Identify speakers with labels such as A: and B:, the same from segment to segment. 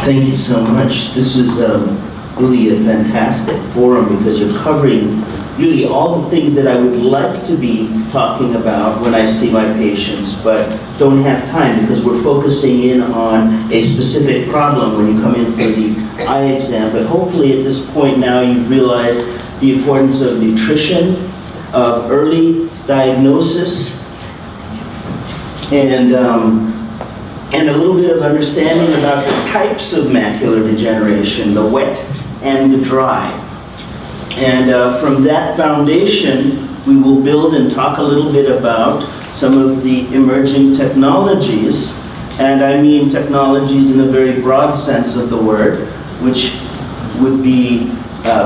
A: Thank you so much. This is really a fantastic forum because you're covering really all the things that I would like to be talking about when I see my patients, but don't have time because we're focusing in on a specific problem when you come in for the eye exam. But hopefully at this point now you've realized the importance of nutrition, of early diagnosis, and a little bit of understanding about the types of macular degeneration, the wet and the dry. And from that foundation, we will build and talk a little bit about some of the emerging technologies, and I mean technologies in a very broad sense of the word, which would be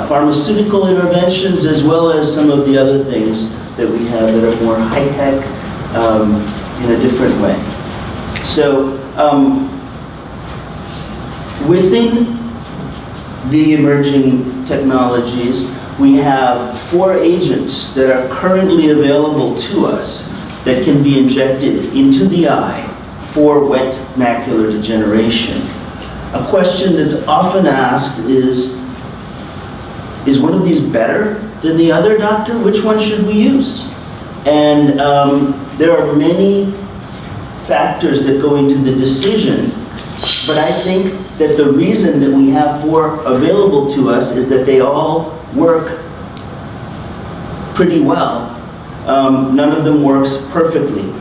A: pharmaceutical interventions as well as some of the other things that we have that are more high-tech in a different way. So within the emerging technologies, we have 4 agents that are currently available to us that can be injected into the eye for wet macular degeneration. A question that's often asked is one of these better than the other, doctor? Which one should we use? And there are many factors that go into the decision, but I think that the reason that we have 4 available to us is that they all work pretty well. None of them works perfectly.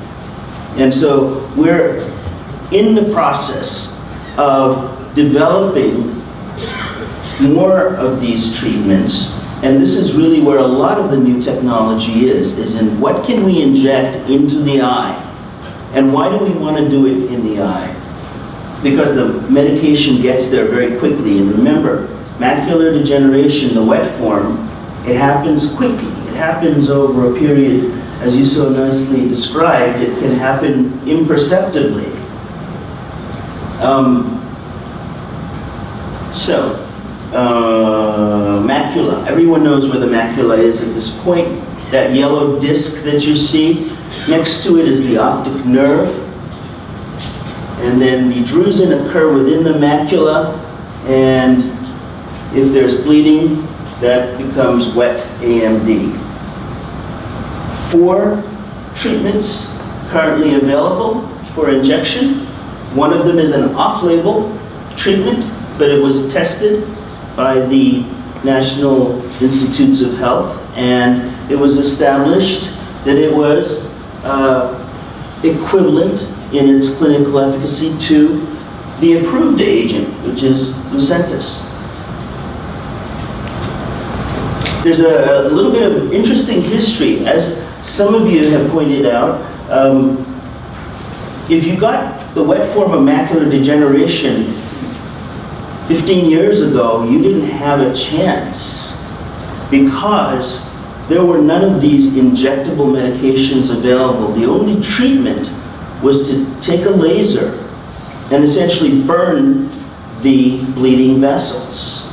A: And so we're in the process of developing more of these treatments, and this is really where a lot of the new technology is in what can we inject into the eye, and why do we want to do it in the eye? Because the medication gets there very quickly, and remember, macular degeneration, the wet form, it happens quickly. It happens over a period, as you so nicely described, it can happen imperceptibly. Macula. Everyone knows where the macula is at this point. That yellow disc that you see, next to it is the optic nerve. And then the drusen occur within the macula, and if there's bleeding, that becomes wet AMD. 4 treatments currently available for injection. One of them is an off-label treatment, but it was tested by the National Institutes of Health, and it was established that it was equivalent in its clinical efficacy to the approved agent, which is Lucentis. There's a little bit of interesting history. As some of you have pointed out, if you got the wet form of macular degeneration 15 years ago, you didn't have a chance because there were none of these injectable medications available. The only treatment was to take a laser and essentially burn the bleeding vessels.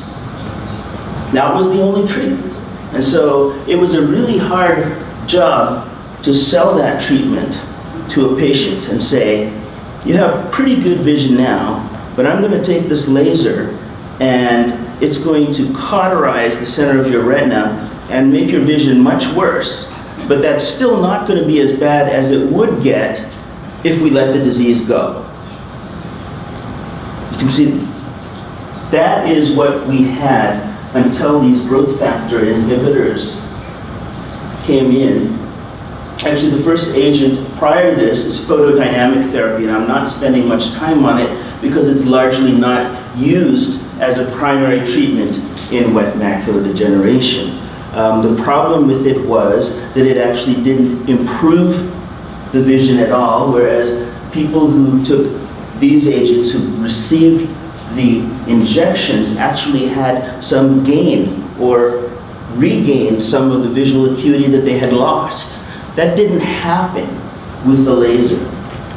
A: That was the only treatment. And so it was a really hard job to sell that treatment to a patient and say, you have pretty good vision now, but I'm going to take this laser and it's going to cauterize the center of your retina and make your vision much worse, but that's still not going to be as bad as it would get if we let the disease go. You can see that is what we had until these growth factor inhibitors came in. Actually, the first agent prior to this is photodynamic therapy, and I'm not spending much time on it because it's largely not used as a primary treatment in wet macular degeneration. The problem with it was that it actually didn't improve the vision at all, whereas people who took these agents, who received the injections, actually had some gain or regained some of the visual acuity that they had lost. That didn't happen with the laser,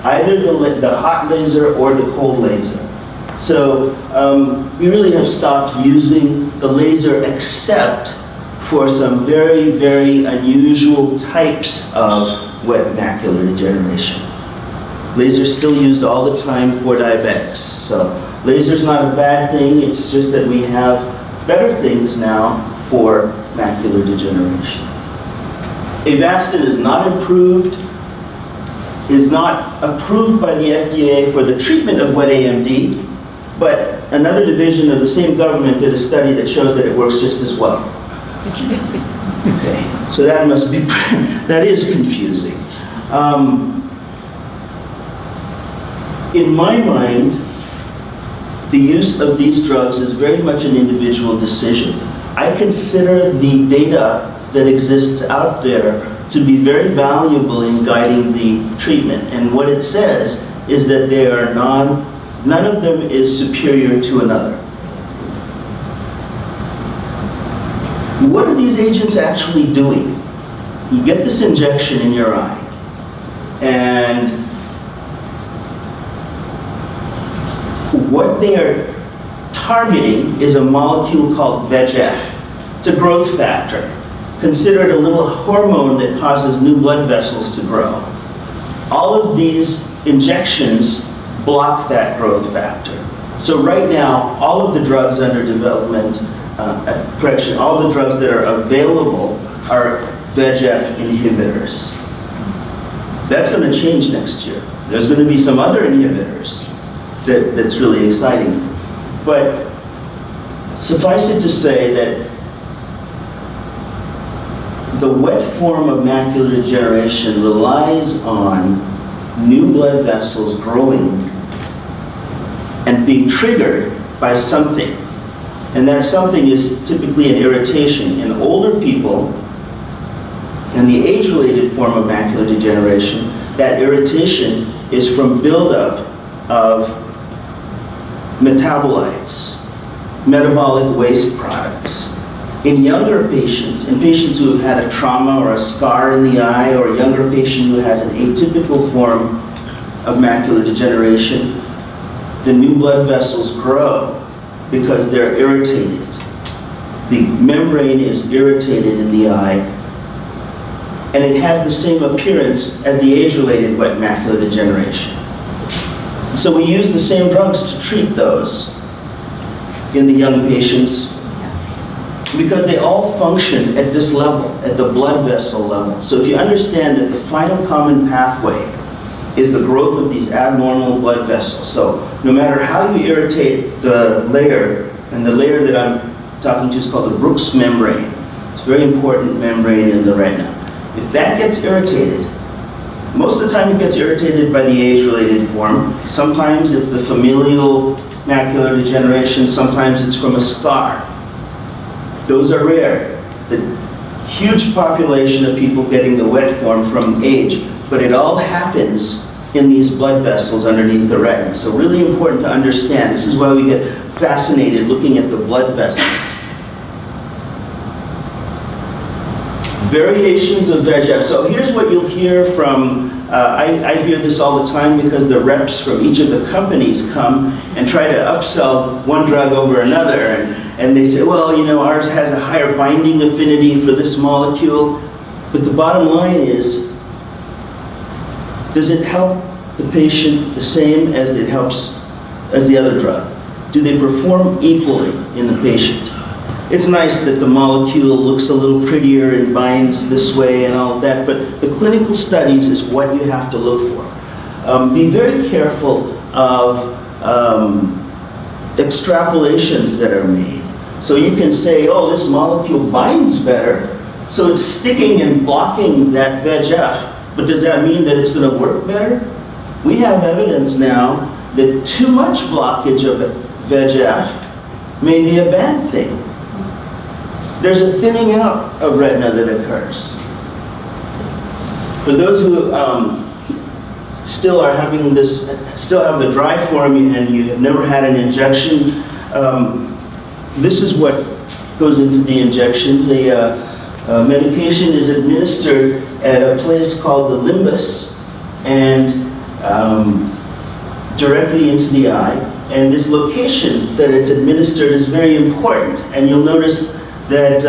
A: either the hot laser or the cold laser. So we really have stopped using the laser except for some very, very unusual types of wet macular degeneration. Laser's still used all the time for diabetics. So Laser's not a bad thing, it's just that we have better things now for macular degeneration. Avastin is not approved by the FDA for the treatment of wet AMD, but another division of the same government did a study that shows that it works just as well. Okay, so that must be, that is confusing. In my mind, the use of these drugs is very much an individual decision. I consider the data that exists out there to be very valuable in guiding the treatment. And what it says is that they are none of them is superior to another. What are these agents actually doing? You get this injection in your eye, and what they are targeting is a molecule called VEGF. It's a growth factor, considered a little hormone that causes new blood vessels to grow. All of these injections block that growth factor. So right now, all of the drugs under development, all the drugs that are available are VEGF inhibitors. That's going to change next year. There's going to be some other inhibitors that's really exciting. But suffice it to say that the wet form of macular degeneration relies on new blood vessels growing and being triggered by something. And that something is typically an irritation. In older people, in the age-related form of macular degeneration, that irritation is from buildup of metabolites, metabolic waste products. In younger patients, in patients who have had a trauma or a scar in the eye, or a younger patient who has an atypical form of macular degeneration, the new blood vessels grow because they're irritated. The membrane is irritated in the eye, and it has the same appearance as the age-related wet macular degeneration. So we use the same drugs to treat those in the young patients because they all function at this level, at the blood vessel level. So if you understand that the final common pathway is the growth of these abnormal blood vessels. So no matter how you irritate the layer, and the layer that I'm talking to is called the Brooks membrane. It's a very important membrane in the retina. If that gets irritated, most of the time it gets irritated by the age-related form. Sometimes it's the familial macular degeneration, sometimes it's from a scar. Those are rare. The huge population of people getting the wet form from age, but it all happens in these blood vessels underneath the retina. So really important to understand. This is why we get fascinated looking at the blood vessels. Variations of VEGF. So here's what you'll hear from, I hear this all the time because the reps from each of the companies come and try to upsell one drug over another. And they say, well, you know, ours has a higher binding affinity for this molecule. But the bottom line is, does it help the patient the same as it helps as the other drug? Do they perform equally in the patient? It's nice that the molecule looks a little prettier and binds this way and all of that, but the clinical studies is what you have to look for. Be very careful of extrapolations that are made. So you can say, oh, this molecule binds better, so it's sticking and blocking that VEGF. But does that mean that it's going to work better? We have evidence now that too much blockage of VEGF may be a bad thing. There's a thinning out of retina that occurs. For those who still are having this, still have the dry form and you have never had an injection, this is what goes into the injection. The medication is administered at a place called the limbus and directly into the eye. And this location that it's administered is very important. And you'll notice that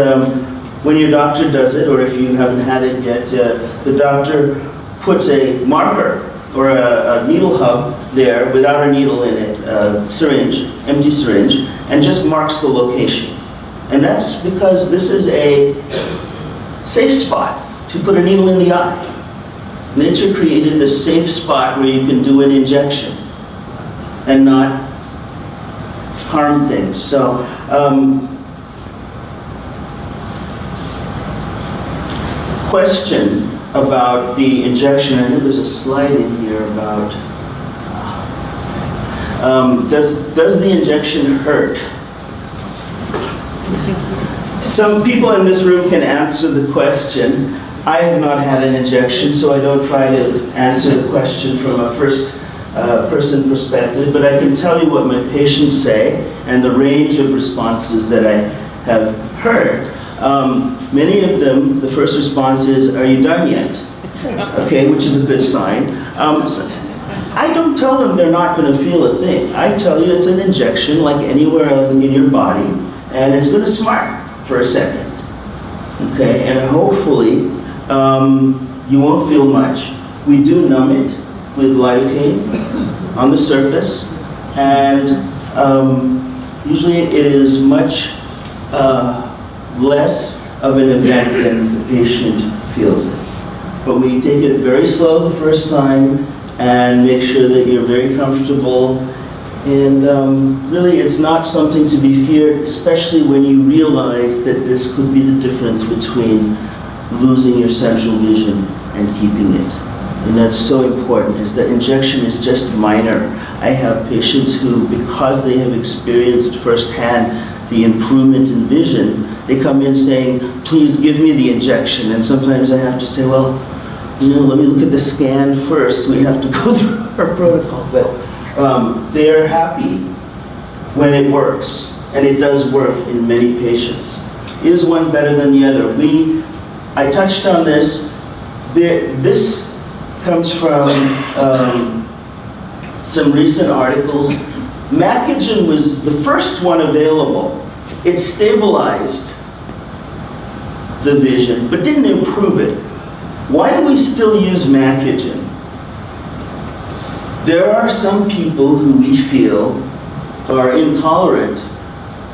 A: when your doctor does it, or if you haven't had it yet, the doctor puts a marker or a needle hub there without a needle in it, syringe, empty syringe, and just marks the location. And that's because this is a safe spot to put a needle in the eye. Nature created this safe spot where you can do an injection and not harm things. So, question about the injection. I know there's a slide in here about, does the injection hurt? Some people in this room can answer the question. I have not had an injection, so I don't try to answer the question from a first-person perspective, but I can tell you what my patients say and the range of responses that I have heard. Many of them, the first response is, "Are you done yet?" Okay, which is a good sign. So I don't tell them they're not going to feel a thing. I tell you it's an injection like anywhere in your body, and it's going to smart for a second. Okay, and hopefully you won't feel much. We do numb it with lidocaine on the surface, and usually it is much less of an event than the patient feels it. But we take it very slow the first time and make sure that you're very comfortable. And really, it's not something to be feared, especially when you realize that this could be the difference between losing your central vision and keeping it. And that's so important, is that injection is just minor. I have patients who, because they have experienced firsthand the improvement in vision, they come in saying, "Please give me the injection." And sometimes I have to say, "Well, let me look at the scan first. We have to go through our protocol." But they're happy when it works, and it does work in many patients. Is one better than the other? I touched on this. This comes from some recent articles. Macular was the first one available. It stabilized the vision, but didn't improve it. Why do we still use Macular? There are some people who we feel are intolerant,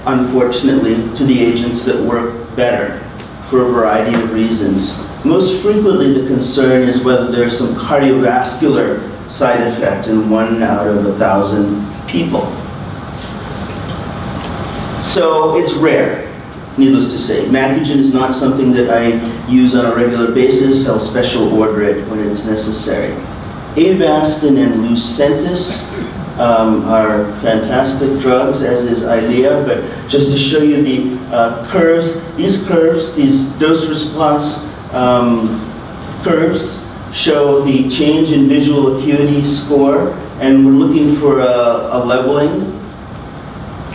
A: unfortunately, to the agents that work better for a variety of reasons. Most frequently, the concern is whether there's some cardiovascular side effect in 1 out of 1,000 people. So it's rare, needless to say. Macular is not something that I use on a regular basis. I'll special order it when it's necessary. Avastin and Lucentis are fantastic drugs, as is Eylea, but just to show you the curves, these dose response curves show the change in visual acuity score, and we're looking for a leveling.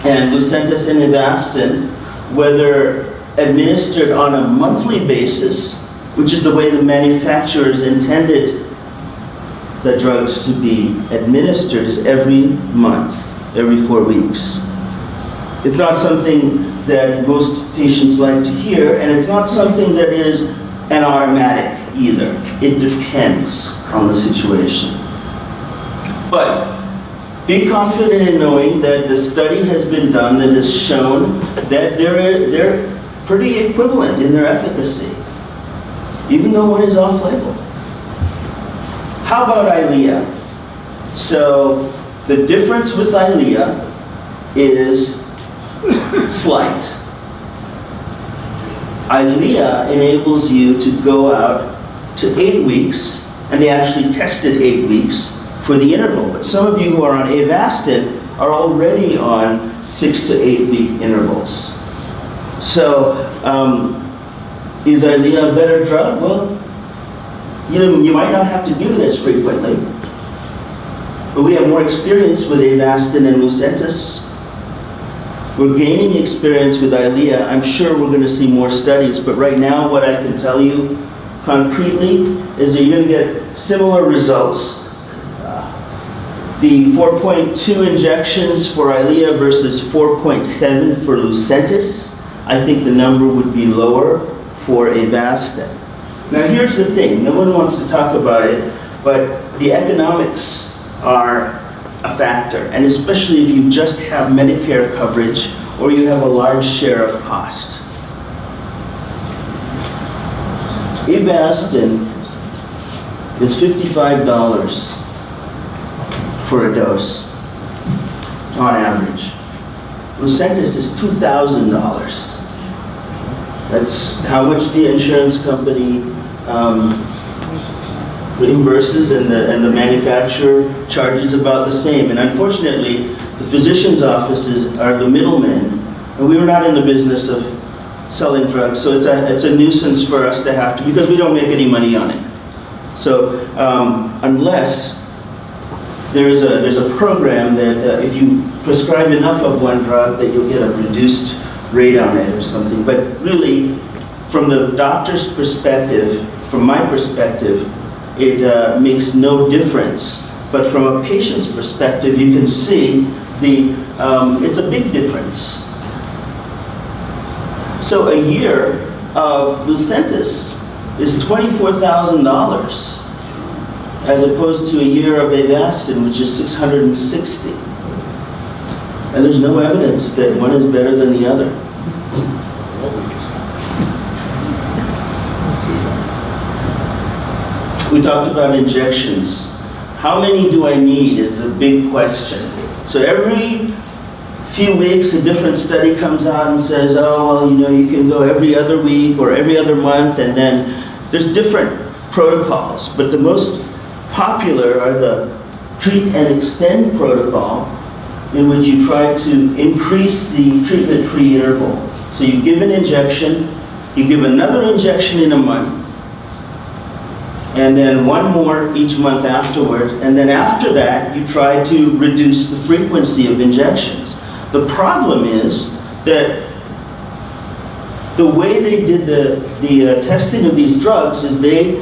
A: And Lucentis and Avastin, whether administered on a monthly basis, which is the way the manufacturers intended the drugs to be administered, is every month, every 4 weeks. It's not something that most patients like to hear, and it's not something that is an automatic either. It depends on the situation. But be confident in knowing that the study has been done that has shown that they're pretty equivalent in their efficacy, even though one is off-label. How about Eylea? So the difference with Eylea is slight. Eylea enables you to go out to 8 weeks, and they actually tested 8 weeks for the interval. But some of you who are on Avastin are already on 6 to 8 week intervals. So is Eylea a better drug? Well, you might not have to give it as frequently, but we have more experience with Avastin and Lucentis. We're gaining experience with Eylea. I'm sure we're going to see more studies, but right now what I can tell you concretely is that you're going to get similar results. The 4.2 injections for Eylea versus 4.7 for Lucentis, I think the number would be lower for Avastin. Now here's the thing, no one wants to talk about it, but the economics are a factor, and especially if you just have Medicare coverage or you have a large share of cost. Avastin is $55 for a dose on average. Lucentis is $2,000. That's how much the insurance company reimburses, and the manufacturer charges about the same. And unfortunately, the physician's offices are the middlemen, and we were not in the business of selling drugs, so it's a nuisance for us to have to, because we don't make any money on it. So unless there's a program that if you prescribe enough of one drug that you'll get a reduced rate on it or something. But really, from the doctor's perspective, from my perspective, it makes no difference. But from a patient's perspective, you can see it's a big difference. So a year of Lucentis is $24,000 as opposed to a year of Avastin, which is $660. And there's no evidence that one is better than the other. We talked about injections. How many do I need is the big question. So every few weeks a different study comes out and says, oh, well, you can go every other week or every other month, and then there's different protocols. But the most popular are the treat and extend protocol, in which you try to increase the treatment-free interval. So you give an injection, you give another injection in a month, and then one more each month afterwards, and then after that you try to reduce the frequency of injections. The problem is that the way they did the testing of these drugs is they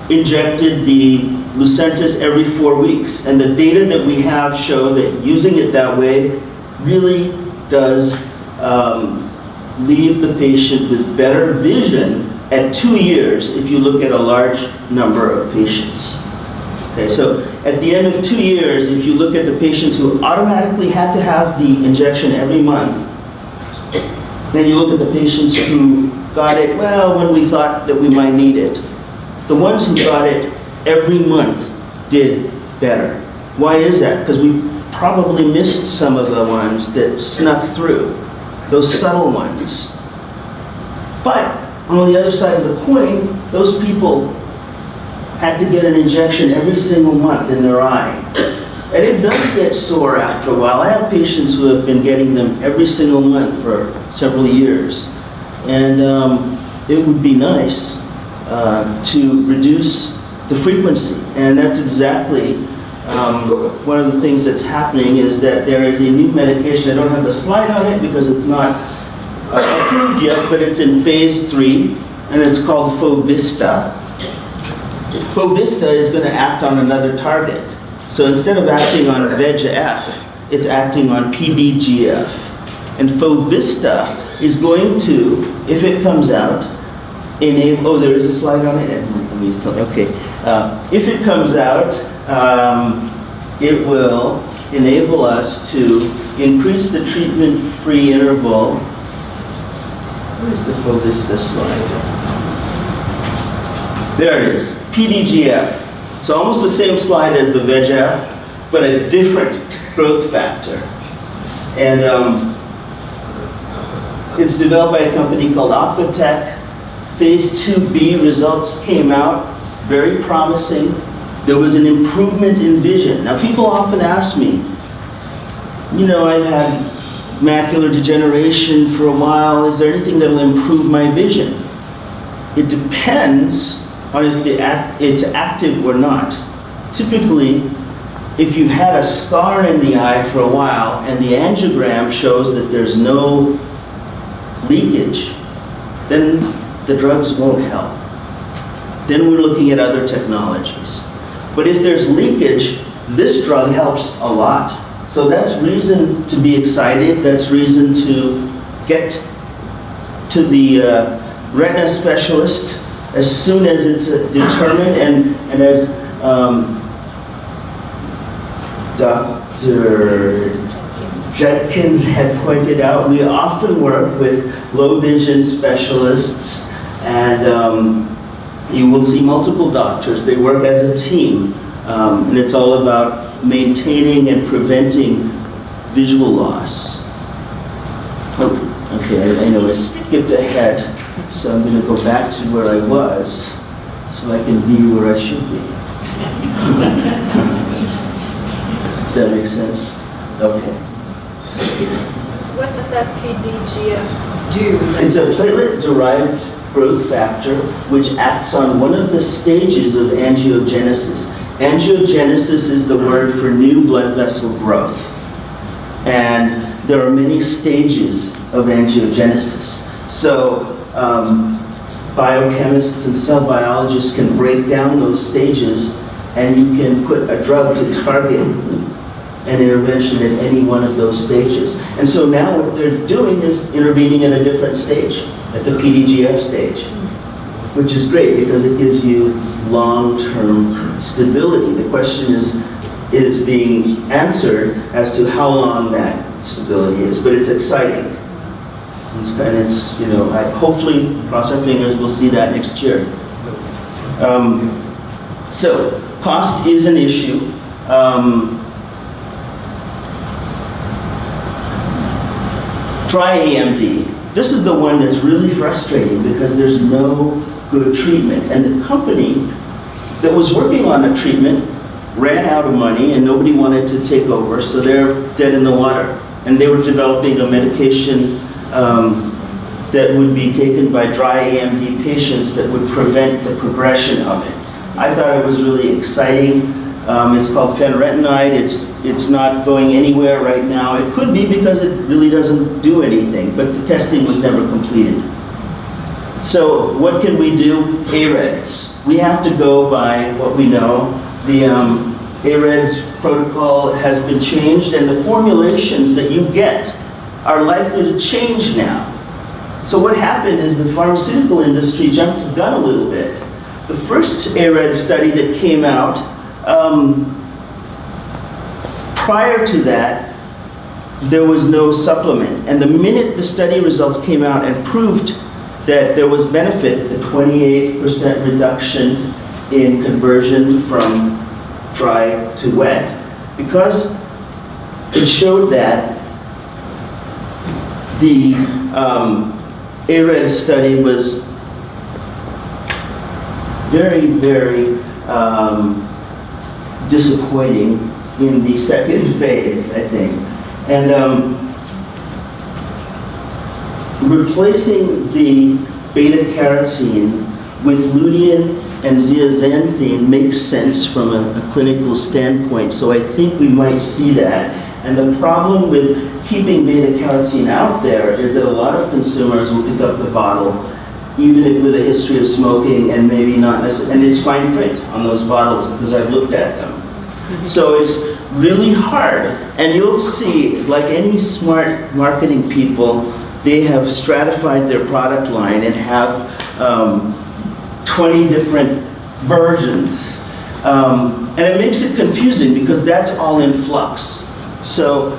A: injected the Lucentis every 4 weeks, and the data that we have show that using it that way really does leave the patient with better vision at 2 years if you look at a large number of patients. Okay, so at the end of 2 years, if you look at the patients who automatically had to have the injection every month, then you look at the patients who got it, well, when we thought that we might need it. The ones who got it every month did better. Why is that? Because we probably missed some of the ones that snuck through, those subtle ones. But on the other side of the coin, those people had to get an injection every single month in their eye. And it does get sore after a while. I have patients who have been getting them every single month for several years. And it would be nice to reduce the frequency. And that's exactly one of the things that's happening, is that there is a new medication. I don't have the slide on it because it's not approved yet, but it's in phase 3, and it's called Fovista. Fovista is going to act on another target. So instead of acting on VEGF, it's acting on PDGF. And Fovista is going to, if it comes out, enable, oh, there is a slide on it? Okay. If it comes out, it will enable us to increase the treatment-free interval. Where's the Fovista slide? There it is, PDGF. It's almost the same slide as the VEGF, but a different growth factor. And it's developed by a company called Optotech. Phase 2B results came out, very promising. There was an improvement in vision. Now, people often ask me, I've had macular degeneration for a while. Is there anything that will improve my vision? It depends on if it's active or not. Typically, if you've had a scar in the eye for a while and the angiogram shows that there's no leakage, then the drugs won't help. Then we're looking at other technologies. But if there's leakage, this drug helps a lot. So that's reason to be excited. That's reason to get to the retina specialist as soon as it's determined, and as Dr. Judkins had pointed out, we often work with low vision specialists, and you will see multiple doctors. They work as a team, and it's all about maintaining and preventing visual loss. Oh, okay, I know I skipped ahead, so I'm going to go back to where I was so I can be where I should be. Does that make sense? Okay.
B: What does that PDGF do?
A: It's a platelet-derived growth factor which acts on one of the stages of angiogenesis. Angiogenesis is the word for new blood vessel growth. And there are many stages of angiogenesis. So biochemists and cell biologists can break down those stages, and you can put a drug to target an intervention at any one of those stages. And so now what they're doing is intervening at a different stage, at the PDGF stage, which is great because it gives you long-term stability. The question is being answered as to how long that stability is, but it's exciting. It's you know, hopefully, cross our fingers, we'll see that next year. So, cost is an issue. Dry AMD. This is the one that's really frustrating because there's no good treatment. And the company that was working on a treatment ran out of money and nobody wanted to take over, so they're dead in the water. And they were developing a medication that would be taken by dry AMD patients that would prevent the progression of it. I thought it was really exciting. It's called fenretinide. It's not going anywhere right now. It could be because it really doesn't do anything, but the testing was never completed. So what can we do? AREDS. We have to go by what we know. The AREDS protocol has been changed, and the formulations that you get are likely to change now. So what happened is the pharmaceutical industry jumped the gun a little bit. The first AREDS study that came out, prior to that, there was no supplement. And the minute the study results came out and proved that there was benefit, the 28% reduction in conversion from dry to wet, because it showed that the AREDS study was very, very disappointing in the second phase, I think. And replacing the beta-carotene with lutein and zeaxanthine makes sense from a clinical standpoint, so I think we might see that. And the problem with keeping beta-carotene out there is that a lot of consumers will pick up the bottle, even with a history of smoking, and maybe not necessarily, and it's fine print on those bottles because I've looked at them. So it's really hard, and you'll see, like any smart marketing people, they have stratified their product line and have 20 different versions. And it makes it confusing because that's all in flux. So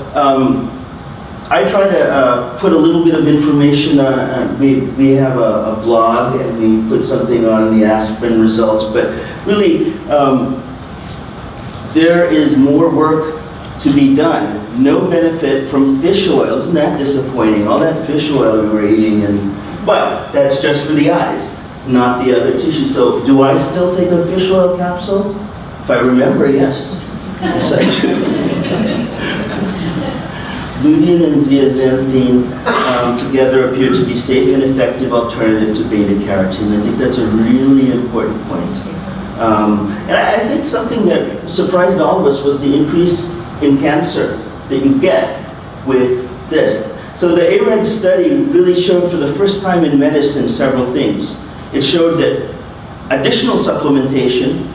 A: I try to put a little bit of information on, we have a blog and we put something on the aspirin results, but really there is more work to be done. No benefit from fish oil. Isn't that disappointing? All that fish oil we were eating, but that's just for the eyes, not the other tissue. So do I still take a fish oil capsule? If I remember, yes. Yes, I do. Lutein and zeaxanthine together appear to be safe and effective alternative to beta-carotene. I think that's a really important point. And I think something that surprised all of us was the increase in cancer that you get with this. So the ARED study really showed for the first time in medicine several things. It showed that additional supplementation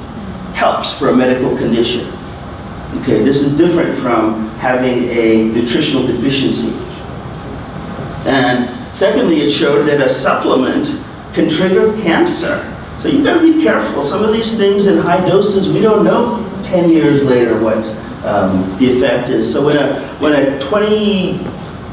A: helps for a medical condition. Okay, this is different from having a nutritional deficiency. And secondly, it showed that a supplement can trigger cancer. So you gotta be careful. Some of these things in high doses, we don't know 10 years later what the effect is. So when a 20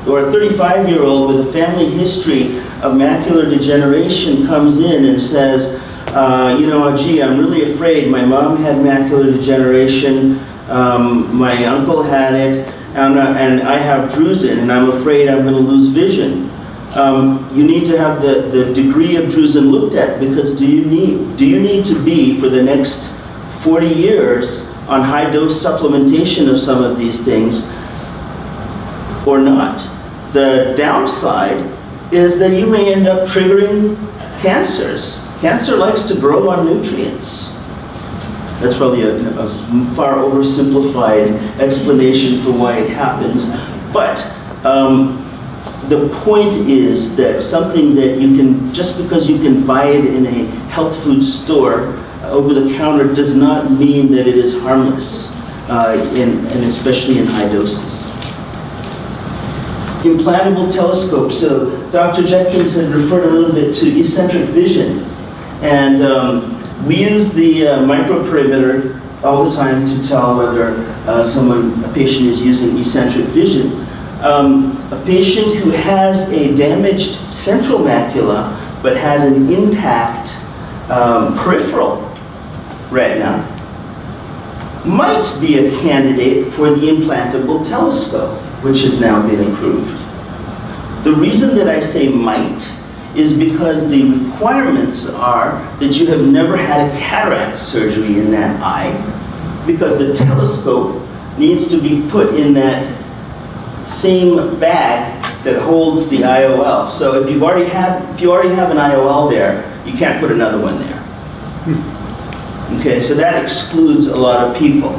A: or a 35-year-old with a family history of macular degeneration comes in and says, gee, I'm really afraid. My mom had macular degeneration, my uncle had it, and I have drusen, and I'm afraid I'm going to lose vision. You need to have the degree of drusen looked at, because do you need to be, for the next 40 years, on high-dose supplementation of some of these things, or not? The downside is that you may end up triggering cancers. Cancer likes to grow on nutrients. That's probably a far oversimplified explanation for why it happens. But the point is that something that you can, just because you can buy it in a health food store over the counter, does not mean that it is harmless, and especially in high doses. Implantable telescopes. So Dr. Jenkins had referred a little bit to eccentric vision. And we use the microperimeter all the time to tell whether a patient is using eccentric vision. A patient who has a damaged central macula but has an intact peripheral retina might be a candidate for the implantable telescope, which has now been approved. The reason that I say might is because the requirements are that you have never had a cataract surgery in that eye, because the telescope needs to be put in that same bag that holds the IOL. So if you already have an IOL there, you can't put another one there. Okay, so that excludes a lot of people.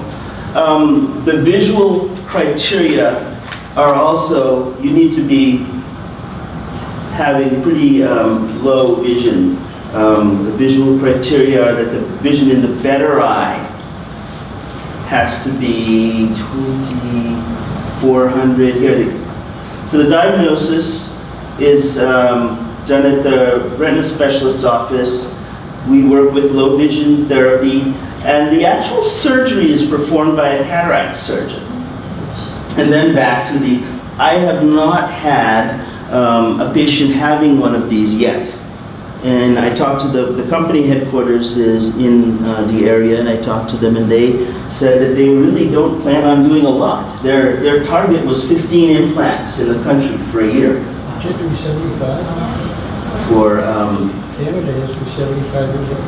A: The visual criteria are also, you need to be having pretty low vision. The visual criteria are that the vision in the better eye has to be 2400 here. So the diagnosis is done at the retina specialist's office. We work with low vision therapy, and the actual surgery is performed by a cataract surgeon. And then back to I have not had a patient having one of these yet. And I talked to the company headquarters is in the area, and I talked to them, and they said that they really don't plan on doing a lot. Their target was 15 implants in the country for a year.
C: Should be 75.
A: For
C: Canada has to be 75 years old.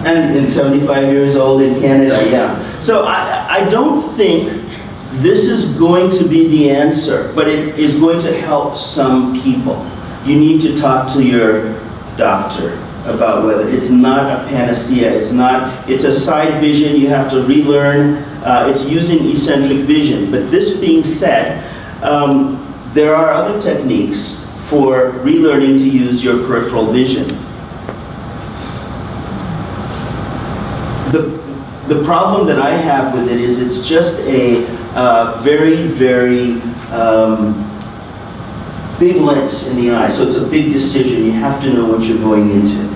A: And 75 years old in Canada, yeah. So I don't think this is going to be the answer, but it is going to help some people. You need to talk to your doctor about whether it's not a panacea, it's a side vision, you have to relearn, it's using eccentric vision. But this being said, there are other techniques for relearning to use your peripheral vision. The problem that I have with it is it's just a very, very big lens in the eye. So it's a big decision. You have to know what you're going into.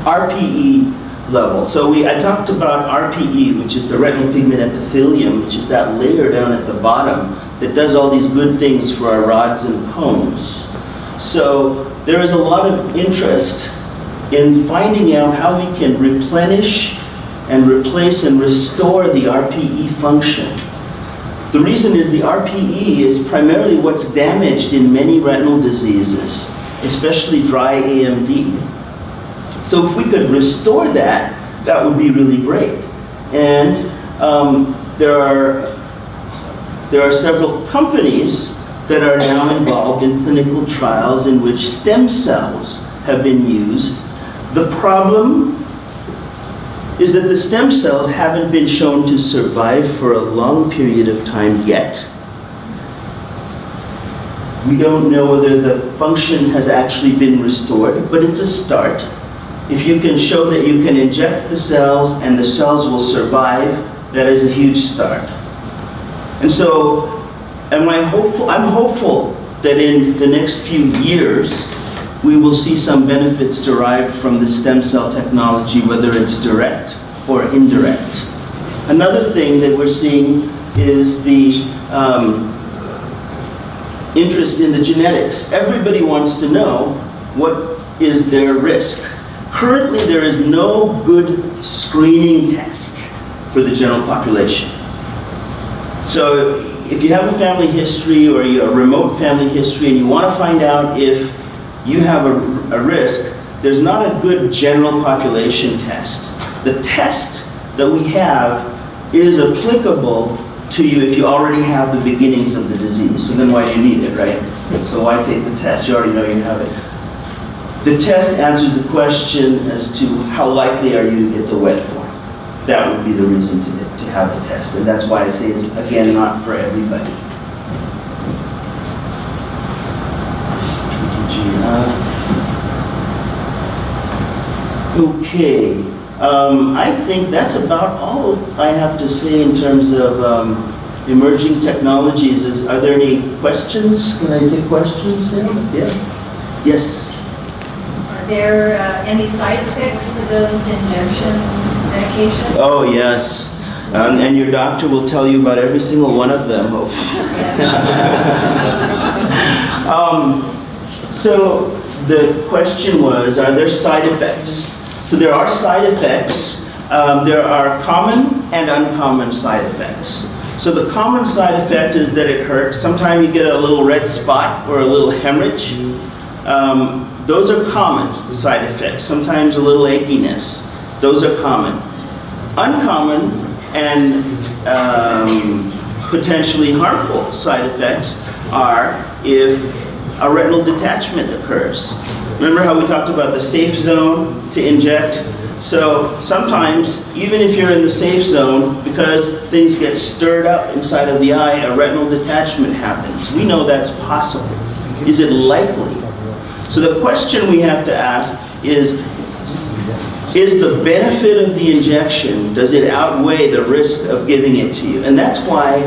A: RPE level. So I talked about RPE, which is the retinal pigment epithelium, which is that layer down at the bottom that does all these good things for our rods and cones. So there is a lot of interest in finding out how we can replenish and replace and restore the RPE function. The reason is the RPE is primarily what's damaged in many retinal diseases, especially dry AMD. So if we could restore that, that would be really great. And there are several companies that are now involved in clinical trials in which stem cells have been used. The problem is that the stem cells haven't been shown to survive for a long period of time yet. We don't know whether the function has actually been restored, but it's a start. If you can show that you can inject the cells and the cells will survive, that is a huge start. And so, am I hopeful? I'm hopeful that in the next few years, we will see some benefits derived from the stem cell technology, whether it's direct or indirect. Another thing that we're seeing is the interest in the genetics. Everybody wants to know what is their risk. Currently, there is no good screening test for the general population. So if you have a family history or a remote family history and you want to find out if you have a risk, there's not a good general population test. The test that we have is applicable to you if you already have the beginnings of the disease. So then why do you need it, right? So why take the test? You already know you have it. The test answers the question as to how likely are you to get the wet form. That would be the reason to have the test. And that's why I say it's, again, not for everybody. Okay. I think that's about all I have to say in terms of emerging technologies. Are there any questions? Can I take questions there? Yeah. Yes.
B: Are there any side effects for those injection medications?
A: Oh, yes. And your doctor will tell you about every single one of them. So the question was, are there side effects? So there are side effects. There are common and uncommon side effects. So the common side effect is that it hurts. Sometimes you get a little red spot or a little hemorrhage. Those are common side effects. Sometimes a little achiness. Those are common. Uncommon and potentially harmful side effects are if a retinal detachment occurs. Remember how we talked about the safe zone to inject? So sometimes, even if you're in the safe zone, because things get stirred up inside of the eye, a retinal detachment happens. We know that's possible. Is it likely? So the question we have to ask is the benefit of the injection, does it outweigh the risk of giving it to you? And that's why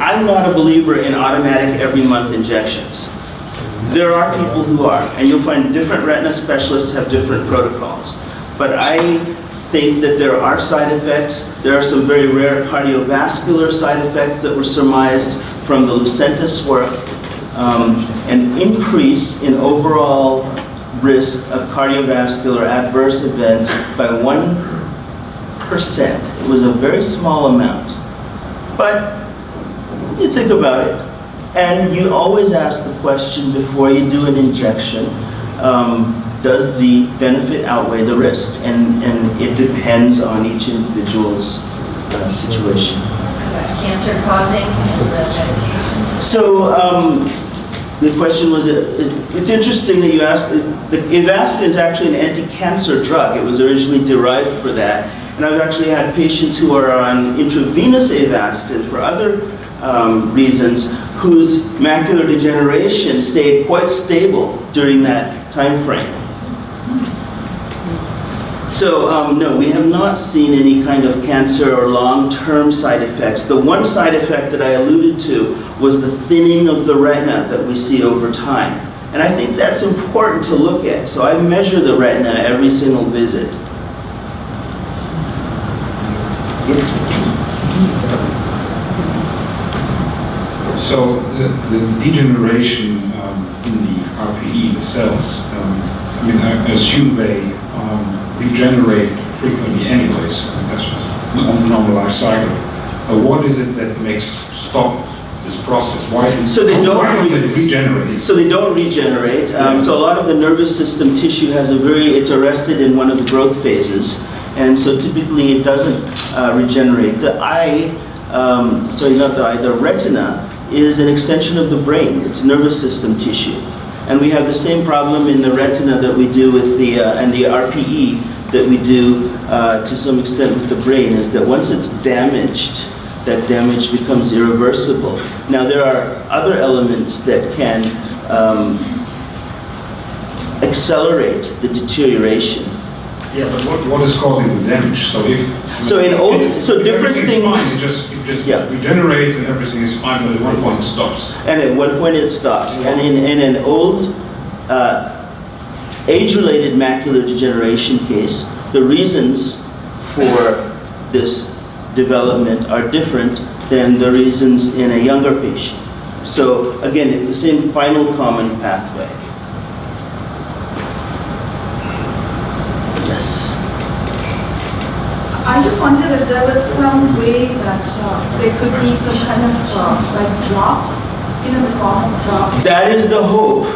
A: I'm not a believer in automatic every month injections. There are people who are, and you'll find different retina specialists have different protocols. But I think that there are side effects. There are some very rare cardiovascular side effects that were surmised from the Lucentis work. An increase in overall risk of cardiovascular adverse events by 1%. It was a very small amount. But you think about it, and you always ask the question before you do an injection, does the benefit outweigh the risk? And it depends on each individual's situation.
B: That's cancer causing in the medication?
A: So the question was, it's interesting that you asked, the Avastin is actually an anti-cancer drug. It was originally derived for that. And I've actually had patients who are on intravenous Avastin for other reasons, whose macular degeneration stayed quite stable during that time frame. So no, we have not seen any kind of cancer or long-term side effects. The one side effect that I alluded to was the thinning of the retina that we see over time. And I think that's important to look at. So I measure the retina every single visit. Yes.
D: So the degeneration in the RPE, the cells, I mean, I assume they regenerate frequently anyways. That's just a normal life cycle. What is it that makes stop this process? Why don't they regenerate?
A: So they don't regenerate. So a lot of the nervous system tissue has it's arrested in one of the growth phases. And so typically it doesn't regenerate. The eye, the retina is an extension of the brain. It's nervous system tissue. And we have the same problem in the retina that we do with and the RPE that we do to some extent with the brain, is that once it's damaged, that damage becomes irreversible. Now there are other elements that can accelerate the deterioration.
D: Yeah, but what is causing the damage? So
A: different things.
D: Fine, it just regenerates and everything is fine, but at one point it stops.
A: And at one point it stops.
D: Yeah.
A: And in an old age-related macular degeneration case, the reasons for this development are different than the reasons in a younger patient. So again, it's the same final common pathway. Yes.
E: I just wondered if there was some way that there could be some kind of like drops, in the form of drops.
A: That is the hope,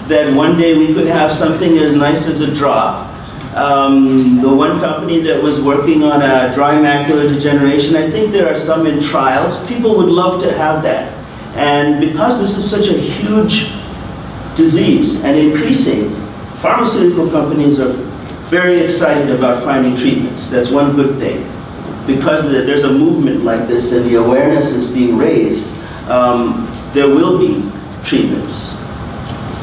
A: that one day we could have something as nice as a drop. The one company that was working on a dry macular degeneration, I think there are some in trials. People would love to have that. And because this is such a huge disease and increasing, pharmaceutical companies are very excited about finding treatments. That's one good thing. Because there's a movement like this and the awareness is being raised, there will be treatments.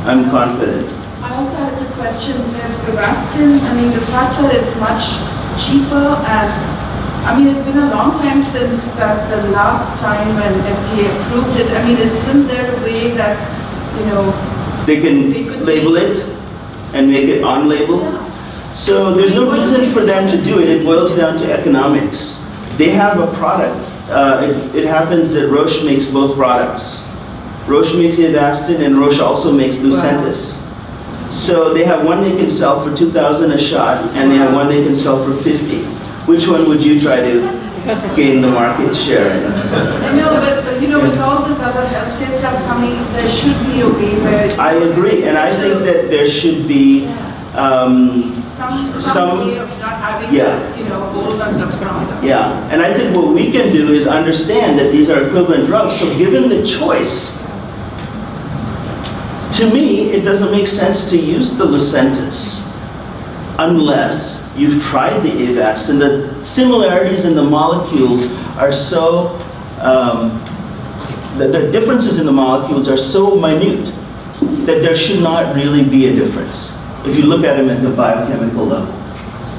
A: I'm confident.
E: I also had a question with Avastin. I mean, the fact that it's much cheaper, and I mean, it's been a long time since that the last time when FDA approved it. I mean, isn't there a way that, you know,
A: They can
E: could
A: label it and make it on label. So there's no reason for them to do it. It boils down to economics. They have a product. It happens that Roche makes both products. Roche makes Avastin and Roche also makes Lucentis. So they have one they can sell for $2,000 a shot, and they have one they can sell for $50. Which one would you try to gain the market share in?
E: I know, but you know, with all this other healthcare stuff coming, there should be a way where
A: I agree, and I think that there should be
E: some way of not having, you know, a whole bunch of problems.
A: Yeah, and I think what we can do is understand that these are equivalent drugs. So given the choice, to me, it doesn't make sense to use the Lucentis unless you've tried the Avastin. The similarities in the molecules are so, the differences in the molecules are so minute that there should not really be a difference if you look at them at the biochemical level.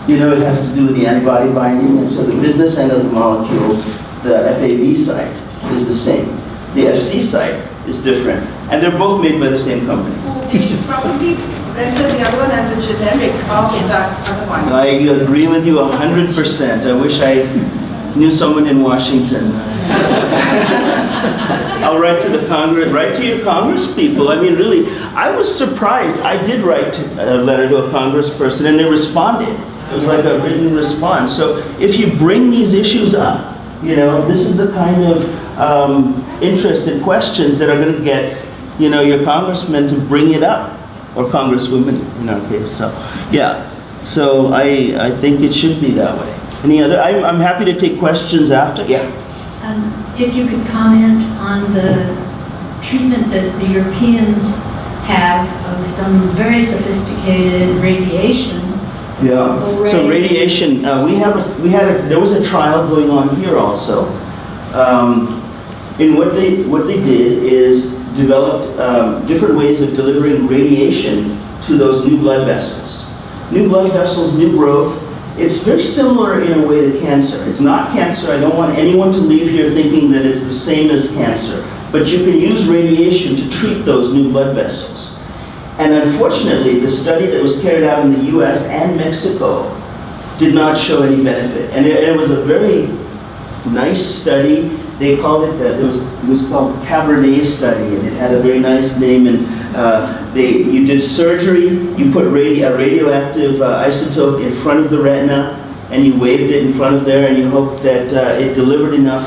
A: You know, it has to do with the antibody binding, and so the business end of the molecule, the FAB site, is the same. The FC site is different, and they're both made by the same company.
E: We should probably render the other one as a generic of that other one.
A: I agree with you 100%. I wish I knew someone in Washington. I'll write to the Congress, write to your Congress people. I mean, really, I was surprised. I did write a letter to a congressperson, and they responded. It was like a written response. So if you bring these issues up, you know, this is the kind of interest and questions that are going to get, you know, your congressmen to bring it up, or congresswomen in our case. So, yeah. So I think it should be that way. Any other? I'm happy to take questions after. Yeah.
F: If you could comment on the treatment that the Europeans have of some very sophisticated radiation.
A: Yeah. So radiation, there was a trial going on here also. And what they did is developed different ways of delivering radiation to those new blood vessels. New blood vessels, new growth. It's very similar in a way to cancer. It's not cancer. I don't want anyone to leave here thinking that it's the same as cancer. But you can use radiation to treat those new blood vessels. And unfortunately, the study that was carried out in the US and Mexico did not show any benefit. And it was a very nice study. They called it, it was called the Cabernet study, and it had a very nice name. And you did surgery, you put a radioactive isotope in front of the retina, and you waved it in front of there, and you hoped that it delivered enough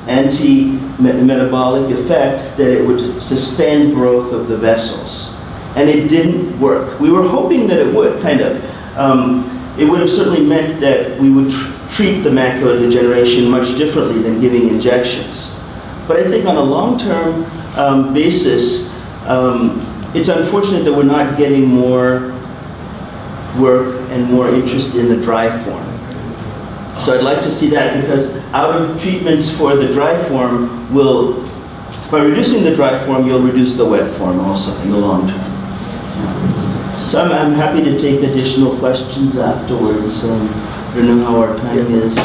A: anti-metabolic effect that it would suspend growth of the vessels. And it didn't work. We were hoping that it would, kind of. It would have certainly meant that we would treat the macular degeneration much differently than giving injections. But I think on a long-term basis, it's unfortunate that we're not getting more work and more interest in the dry form. So I'd like to see that, because out of treatments for the dry form, by reducing the dry form, you'll reduce the wet form also in the long term. So I'm happy to take additional questions afterwards. I don't know how our time is.